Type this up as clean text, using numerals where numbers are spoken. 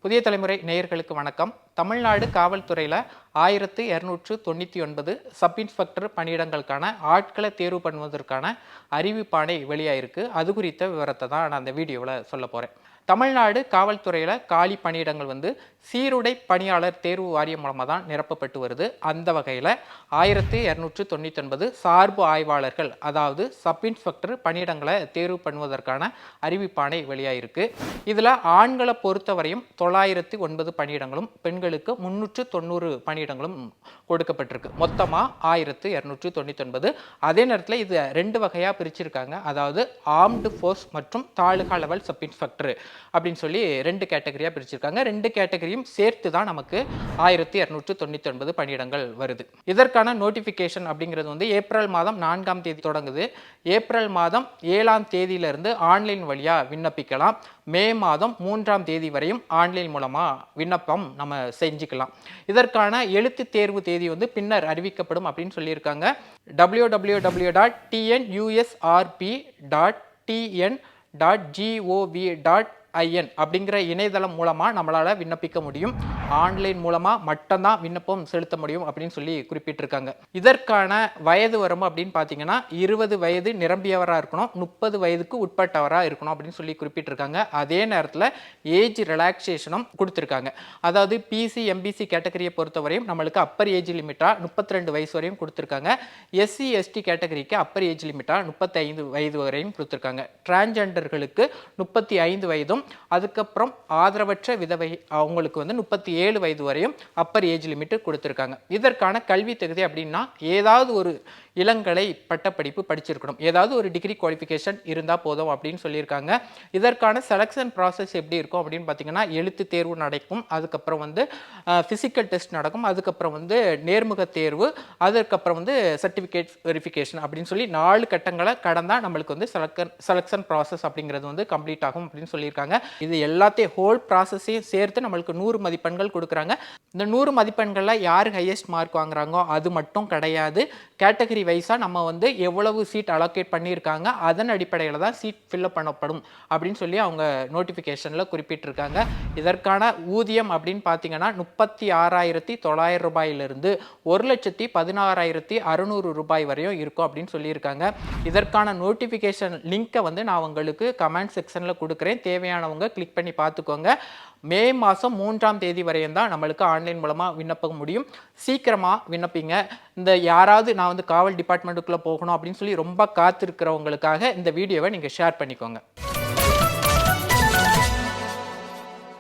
புதிய தலைமுறை நேயர்களுக்கு வணக்கம். தமிழ்நாடு காவல்துறையில் 1299 சப் இன்ஸ்பெக்டர் பணியிடங்களுக்கான ஆட்களை தேர்வு பண்ணுவதற்கான அறிவிப்பாணை வெளியாயிருக்கு. அது குறித்த விவரத்தை தான் நான் அந்த வீடியோவில் சொல்ல போகிறேன். தமிழ்நாடு காவல்துறையில் காலி பணியிடங்கள் சீருடை பணியாளர் தேர்வு வாரியம் மூலமாக தான் நிரப்பப்பட்டு வருது. அந்த வகையில் 1299 சார்பு ஆய்வாளர்கள், அதாவது சப் இன்ஸ்பெக்டர் பணியிடங்களை தேர்வு பண்ணுவதற்கான அறிவிப்பாணை வெளியாயிருக்கு. இதில் ஆண்களை பொறுத்தவரையும் 909 பணியிடங்களும், பெண்களுக்கு 390 பணியிடங்களும் கொடுக்கப்பட்டிருக்கு. மொத்தமாக 1299. அதே நேரத்தில் இது ரெண்டு வகையாக பிரிச்சிருக்காங்க. அதாவது ஆர்ம்டு ஃபோர்ஸ் மற்றும் தாலுகா லெவல் சப் இன்ஸ்பெக்டர் அப்படின்னு சொல்லி ரெண்டு கேட்டகரியாக பிரிச்சிருக்காங்க. ரெண்டு கேட்டகரியும் சேர்த்து தான் நமக்கு 1299 பணியிடங்கள் வருது. இதற்கான நோட்டிஃபிகேஷன் அப்படிங்கிறது ஏப்ரல் மாதம் 4ஆம் தேதி தொடங்குது. ஏப்ரல் மாதம் 7ஆம் தேதியிலிருந்து ஆன்லைன் வழியாக விண்ணப்பிக்கலாம். மே மாதம் 3ஆம் தேதி வரையும் ஆன்லைன் மூலமாக விண்ணப்பம் நம்ம செஞ்சுக்கலாம். இதற்கான எழுத்து தேர்வு தேதி பின்னர் அறிவிக்கப்படும் அப்படின்னு சொல்லியிருக்காங்க. www.tnusrp.tn.gov.in அப்படிங்கிற இணையதளம் மூலமாக நம்மளால் விண்ணப்பிக்க முடியும். ஆன்லைன் மூலமாக மட்டும்தான் விண்ணப்பம் செலுத்த முடியும் அப்படின்னு சொல்லி குறிப்பிட்டிருக்காங்க. இதற்கான வயது வரம்பு அப்படின்னு பார்த்தீங்கன்னா 20 வயது நிரம்பியவராக இருக்கணும், 30 வயதுக்கு உட்பட்டவராக இருக்கணும் அப்படின்னு சொல்லி குறிப்பிட்டிருக்காங்க. அதே நேரத்தில் ஏஜ் ரிலாக்ஸேஷனும் கொடுத்துருக்காங்க. அதாவது பிசி எம்பிசி கேட்டகரியை பொறுத்தவரையும் நம்மளுக்கு அப்பர் ஏஜ் லிமிட்டாக 32 வயசு வரையும் கொடுத்துருக்காங்க. எஸ்சி எஸ்டி கேட்டகரிக்கு அப்பர் ஏஜ் லிமிட்டாக 35 வயது வரையும் கொடுத்துருக்காங்க. டிரான்ஜெண்டர்களுக்கு 35 வயதும், அதுக்கப்புறம் ஆதரவற்ற விதவை அவங்களுக்கு 37 வயது வரையும் அப்பர் ஏஜ் லிமிட் கொடுத்துருக்காங்க. இதற்கான கல்வி தகுதி அப்படின்னா ஏதாவது ஒரு இளங்கலை பட்டப்படிப்பு படிச்சிருக்கணும், ஏதாவது ஒரு டிகிரி குவாலிஃபிகேஷன் இருந்தால் போதும் அப்படின்னு சொல்லியிருக்காங்க. இதற்கான செலெக்ஷன் ப்ராசஸ் எப்படி இருக்கும் அப்படின்னு பார்த்தீங்கன்னா, எழுத்து தேர்வு நடக்கும், அதுக்கப்புறம் ஃபிசிக்கல் டெஸ்ட் நடக்கும், அதுக்கப்புறம் நேர்முக தேர்வு, அதுக்கப்புறம் சர்டிஃபிகேட் வெரிஃபிகேஷன் அப்படின்னு சொல்லி 4 கட்டங்களை கடந்தால் நம்மளுக்கு செலெக்ஷன் ப்ராசஸ் அப்படிங்கிறது கம்ப்ளீட் ஆகும் அப்படின்னு சொல்லியிருக்காங்க. இது எல்லாத்தையும் ஹோல் ப்ராசஸையும் சேர்த்து நம்மளுக்கு 100 மதிப்பெண்கள் கொடுக்குறாங்க. இந்த 100 மதிப்பெண்களில் யார் ஹையஸ்ட் மார்க் வாங்குறாங்களோ அது மட்டும் கிடையாது. கேட்டகரி வைஸாக நம்ம எவ்வளவு சீட் அலோகேட் பண்ணியிருக்காங்க அதன் அடிப்படையில் தான் சீட் ஃபில்அப் பண்ணப்படும் அப்படின்னு சொல்லி அவங்க நோட்டிஃபிகேஷனில் குறிப்பிட்டிருக்காங்க. இதற்கான ஊதியம் அப்படின்னு பார்த்தீங்கன்னா 36,900 ரூபாயிலிருந்து 1,16,600 ரூபாய் வரையும் இருக்கும் அப்படின்னு சொல்லியிருக்காங்க. இதற்கான நோட்டிஃபிகேஷன் லிங்கை நான் உங்களுக்கு கமெண்ட் செக்ஷனில் கொடுக்குறேன். தேவையானவங்க கிளிக் பண்ணி பார்த்துக்கோங்க. மே மாதம் 3ஆம் தேதி வரையும் தான் நம்மளுக்கு ஆன்லைன் மூலமாக விண்ணப்பிக்க முடியும். சீக்கிரமாக விண்ணப்பிங்க. இந்த யாராவது நான் காவல் டிபார்ட்மெண்ட்டுக்குள்ளே போகணும் அப்படின்னு சொல்லி ரொம்ப காத்திருக்கிறவங்களுக்காக இந்த வீடியோவை நீங்கள் ஷேர் பண்ணிக்கோங்க.